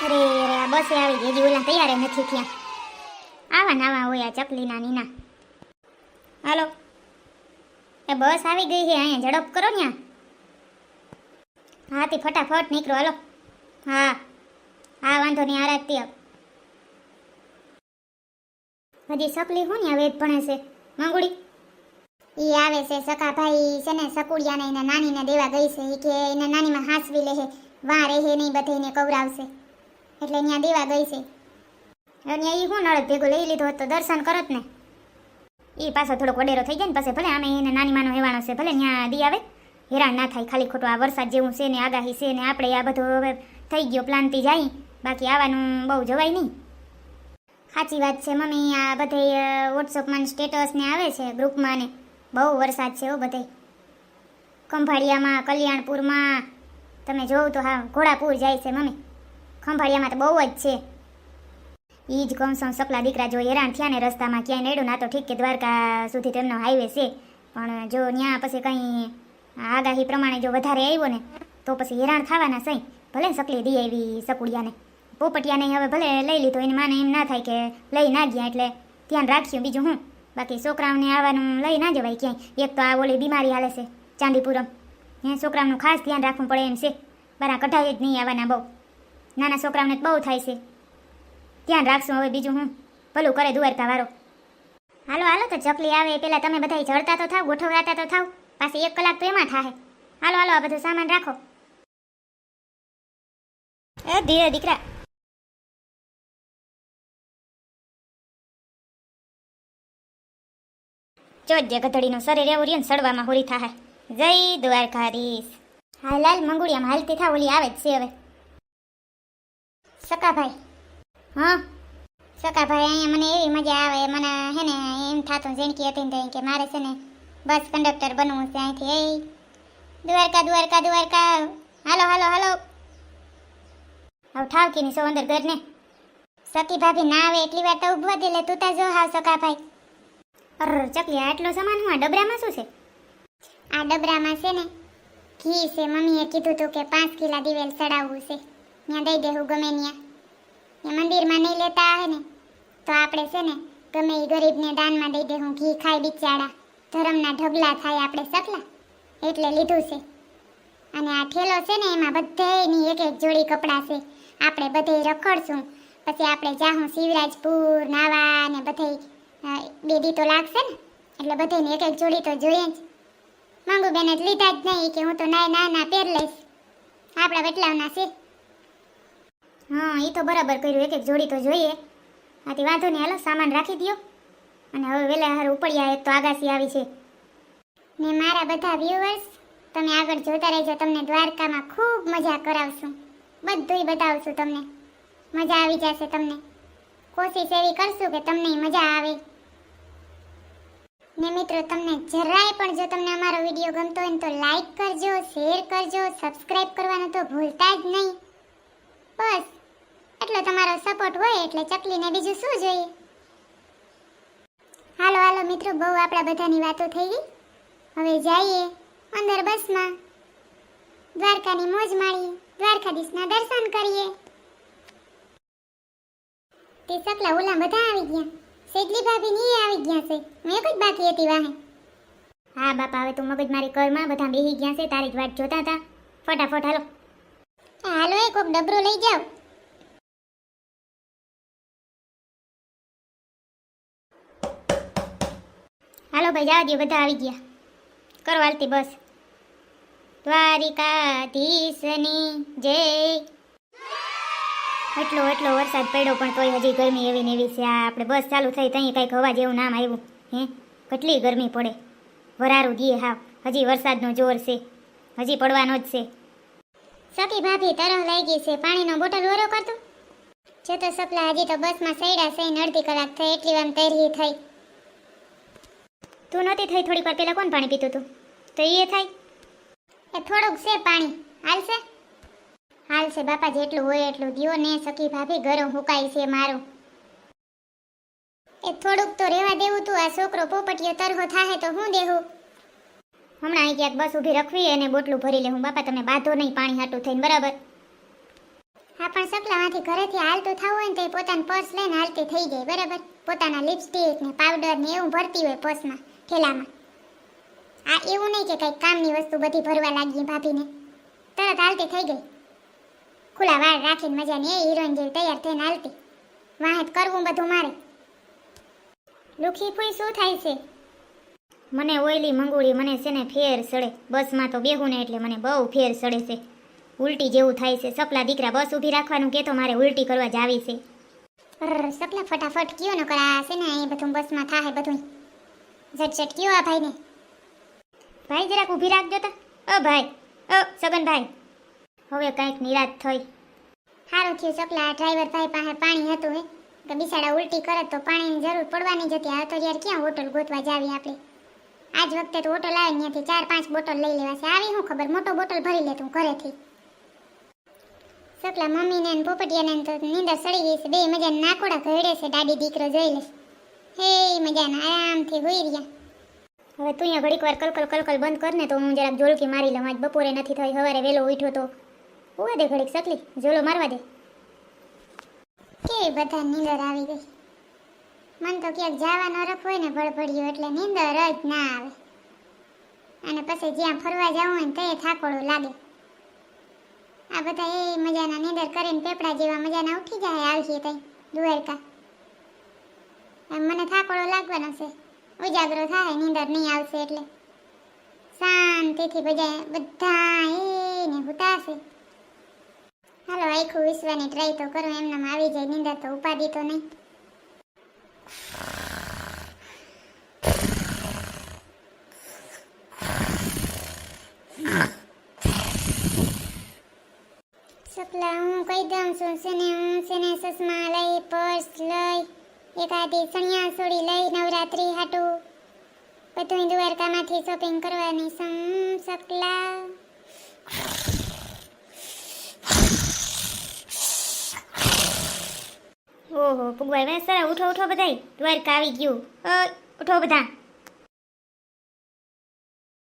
અરે અરે આ બસે આવી ગઈ, હજી ઓલા તૈયાર ય નથી થયા. આવા નાવા હોય આ ચકલીના નીના. હાલો, એ બસ આવી ગઈ છે, અહીંયા ઝડપ કરો ને. હા તે ફટાફટ નીકળો, હાલો. હા હા વાંધો નહીં, આ રાખતી આવ. હજી સકલી હું ને વેદ ભણે છે મંગુડી. ઈ આવે છે સકા ભાઈ છે ને સકુડિયાને એના નાનીને દેવા ગઈ છે. ઈ કે એના નાનીમાં હાસવી લે છે, વાં રહે નહીં બધેને કવરાવશે એટલે ત્યાં દેવા ગઈ છે. અને ઈ હું નળદ ભેગું લઈ લીધો તો દર્શન કરત ને. ઈ પાછો થોડોક વડેરો થઈ જાય ને પછી ભલે આમે એને નાનીમાનો હેવાણો છે, ભલે ત્યાં દી આવે, હેરાન ના થાય. ખાલી ખોટું આ વરસાદ જેવું છે ને આગાહી છે ને આપણે આ બધો હવે થઈ ગયો પ્લાનથી જાય, બાકી આવવાનું બહુ જવાય નહીં. સાચી વાત છે મમ્મી, આ બધે વોટ્સઅપમાં સ્ટેટસ ને આવે છે ગ્રુપમાં ને બહુ વરસાદ છે હો બધે. ખંભાળિયામાં, કલ્યાણપુરમાં તમે જોવું તો હા ઘોડાપુર જાય છે મમ્મી. ખંભાળિયામાં તો બહુ જ છે. ઈ જ કહું છું, સકલા દીકરા જો હેરાન થયા ને રસ્તામાં ક્યાંય નડ્યું ના તો ઠીક કે દ્વારકા સુધી તેમનો હાઈવે છે, પણ જો ત્યાં પછી કંઈ આગાહી પ્રમાણે જો વધારે આવ્યો ને તો પછી હેરાન થવાના સહી. ભલે સકલી દી આવી સકુડિયાને, પોપટિયાને હવે ભલે લઈ લીધો, એને માને એમ ના થાય કે લઈ ના ગયા એટલે ધ્યાન રાખ્યું, બીજું હું. બાકી છોકરાઓને આવવાનું લઈ ના જવાય ક્યાંય. એક તો આ ઓલી બીમારી હાલે છે ચાંદીપુરમ, ત્યાં છોકરાઓનું ખાસ ધ્યાન રાખવું પડે એમ છે. બરા કઢાઈ જ નહીં આવવાના બહુ, નાના છોકરાઓને બહુ થાય છે. ધ્યાન રાખશું હવે, બીજું હું. ભલું કરે દ્વારકા વાળો. હાલો હાલો તો ચકલી આવે પેલા તમે બધા જડતા તો થાવ, ગોઠવરાતા તો થાવ, પાછી 1 કલાક તો એમાં થાય. હાલો હાલો આ બધું સામાન રાખો. એ ધીરે દીકરા. ચોજ્ય ગધડીનું શરીર એવું રહ્યું ને સડવામાં હોરી થાય. જય દ્વારકાધીશ. હાલ હાલ મંગુડિયામાં હાલતી થાવ, ઓલી આવે જ છે હવે. સકાભાઈ. હા સકાભાઈ, અહીંયા મને એવી મજા આવે, મને હે ને એમ થાતું જેણકી હતી ને કે મારે છે ને બસ કંડક્ટર બનવું છે અહીંથી. એ દ્વારકા દ્વારકા દ્વારકા. હાલો હાલો હાલો. હવે ઠાવકીની સો અંદર ઘર ને. સકી ભાભી ના આવે એટલી વાર તો ઉભવા દે, લે તું તા જો હાવ સકાભાઈ. અર ચકલી આટલો સામાન હું આ ડબરામાં શું છે? આ ડબરામાં છે ને ઘી છે. મમ્મીએ કીધું હતું કે 5 કિલા દિવેલ ચડાવવું છે, ત્યાં દઈ દેવું ગમે ત્યાં. એ મંદિરમાં નહીં લેતા આવે ને તો આપણે છે ને ગમે એ ગરીબને દાનમાં દઈ દેવું. ઘી ખાય બિચારા, ધર્મના ઢગલા થાય આપણે સકલા, એટલે લીધું છે. અને આ ઠેલો છે ને એમાં બધેની એક એક જોડી કપડાં છે. આપણે બધે રખડશું, પછી આપણે જાહું શિવરાજપુર નાવા ને બધે 2 દી તો લાગશે ને, એટલે બધેની એક એક જોડી તો જોઈએ જ. મંગુ બેને જ લીધા જ નહીં કે હું તો ના પહેર લઈશ, આપણા વટલાવના છે. હા એ તો બરાબર કર્યું, એક એક જોડી તો જોઈએ. આથી વાંધો નહીં, હાલો સામાન રાખી દો. અને હવે વેલા હાર ઉપડ્યા, એક તો આગાસી આવી છે. ને મારા બધા વ્યુઅર્સ તમે આગળ જોતા રહેજો, તમને દ્વારકામાં ખૂબ મજા કરાવશું, બધુંય બતાવશું તમને, મજા આવી જશે તમને. કોશિશ એવી કરશું કે તમને મજા આવે. ને મિત્રો તમને જરાય પણ જો તમને અમારો વિડીયો ગમતો હોય તો લાઈક કરજો, શેર કરજો, સબસ્ક્રાઇબ કરવાનું તો ભૂલતા જ નહીં. બસ એટલો તમારો સપોર્ટ હોય એટલે ચકલીને બીજું શું જોઈએ. હાલો હાલો મિત્રો, બહુ આપણા બધાની વાતો થઈ ગઈ, હવે જઈએ અંદર બસમાં, દ્વારકાની મોજ માણીએ, દ્વારકાધીશના દર્શન કરીએ. તે સકલા ઓલા બધા આવી ગયા, સેજલી ભાભી ની આવી ગયા છે, મેં જ બાકી હતી વાહે. હા બાપા હવે તું મગજ મારી કરમાં, બધા બેહી ગયા છે, તારી જ વાટ જોતા હતા. ફટાફટ હાલો. હાલો એ કોક ડબરો લઈ જાઓ. હાલો ભાઈ જવા દો, બધા આવી ગયા, કરો હાલતી બસ. દ્વારિકાધીશની જય. એટલો વરસાદ પડ્યો પણ તોય હજી ગરમી એવી ને એવી છે. આ આપણે બસ ચાલુ થઈ ત્યાં કંઈક હવા જેવું નામ આવ્યું. કેટલી ગરમી પડે, વરારું દીએ હાવ. હજી વરસાદનો જોર છે, હજી પડવાનો જ છે. સખી ભાભી તરહ લાગી છે, પાણીનો બોટલ ઓરો કરતો. જો તો સપલા હજી તો બસમાં સૈડા સઈને અડધી કલાક થઈ, એટલી વાર તૈયારી થઈ. તું નહોતી થઈ થોડીક વાર પહેલા કોણ પાણી પીતું તું? તો એ થાય એ થોડુંક છે પાણી, હાલશે? હાલશે બાપા, જેટલું હોય એટલું દિયો ને સખી ભાભી, ગરમ હુકાય છે મારું. એ થોડુંક તો રહેવા દેવું તું, આ છોકરો પોપટીયો તરહો થાહે તો હું દેવું. હમણાં અહીં ક્યાંક બસ ઊભી રખવી અને બોટલું ભરી લેવું. બાપા તમે બાંધો નહીં પાણી હાટું થઈને, બરાબર? હા પણ સકલા દ્વારકામાંથી ઘરેથી હાલતું થવું હોય ને તો એ પોતાનું પર્સ લઈને હાલતી થઈ જાય, બરાબર? પોતાના લિપસ્ટિક ને પાવડર ને એવું ભરતી હોય પર્સમાં, થેલામાં. આ એવું નહીં કે કંઈક કામની વસ્તુ બધી ભરવા લાગી ભાભીને, તરત હાલતી થઈ ગઈ. ખુલ્લા વાળ રાખીને મજાની એ હિરોઈન જેવી તૈયાર થઈને હાલતી. વાહેત કરવું બધું મારે. લુખી ફૂઈ શું થાય છે? મને ઓયલી મંગુળી મને છે ને ફેર સડે. બસમાં તો બેહું ને એટલે મને બહુ ફેર સડે છે. ઉલટી જેવું થાય છે. સપલા દીકરા બસ ઊભી રાખવાનું કે તો મારે ઉલટી કરવા જ આવી છે. સપલા ફટાફટ કયો ન કરા છે ને એ બધું બસમાં થાય બધું. ઝટઝટ કયો આ ભાઈને. ભાઈ જરાક ઊભી રાખજો તા. ભાઈ સગનભાઈ, હવે કાંઈક નિરાશ થઈ. સારું થયું સપલા ડ્રાઈવર ભાઈ પાસે પાણી હતું હે કે બિચારા ઉલટી કરે તો પાણીની જરૂર પડવાની જ હતી. આ તો યાર ક્યાં હોટલ ગોતવા જાવી આપણે. આજ વખતે તો હોટલ આવે ત્યાંથી 4-5 બોટલ લઈ લેવા છે. આવી શું ખબર મોટો બોટલ ભરી લે તું ઘરેથી. સપલા મમ્મીને ને પોપટિયાને તો નીંદર સડી ગઈ છે. બે મજાના નાકોડા ઘડે છે. દાદી દીકરો જોઈ લે. હે મજાના આરામથી હોઈ રહ્યા. હવે તું અહીંયા ઘડીક વાર કલકલ બંધ કર ને તો હું જરાક ઝોલકી મારી લઉં. આજ બપોરે નથી થઈ, સવારે વહેલો ઉઠ્યો તો. હોવા દે ઘડીક સકલી, ઝોલો મારવા દે. કેવી બધા નીંદર આવી ગઈ. મન તો ક્યાંક જવાનો રફ હોય ને ભળભળ્યો એટલે નીંદર જ ના આવે. અને પછી જ્યાં ફરવા જવું હોય ને તે થાકોડું લાગે. આ બધા એ મજાના નીંદર કરીને પેપડા જેવા મજાના ઉઠી જાય આવશે તઈ દ્વારકા. એમ મને થાકોડો લાગવાનો છે. ઉજાગરો થાય નીંદર નહીં આવશે એટલે શાંતિથી બધા એને હુતાશે. હાલો આખું વિશ્વાની ટ્રાય તો કરો. એમનામાં આવી જાય નીંદર તો ઉપાડી તો નહીં. સપલા હું કહી દઉં છું છે ને ચશ્મા લઈ, પર્સ લઈ, એકાદી સણિયા સોડી લઈ નવરાત્રી હાટું બધું દ્વારકામાંથી શોપિંગ કરવાની સકલા. ઓહો પુગભાઈ વેસરા ઉઠો બધાય, દ્વારકા આવી ગયું. ઉઠો બધા.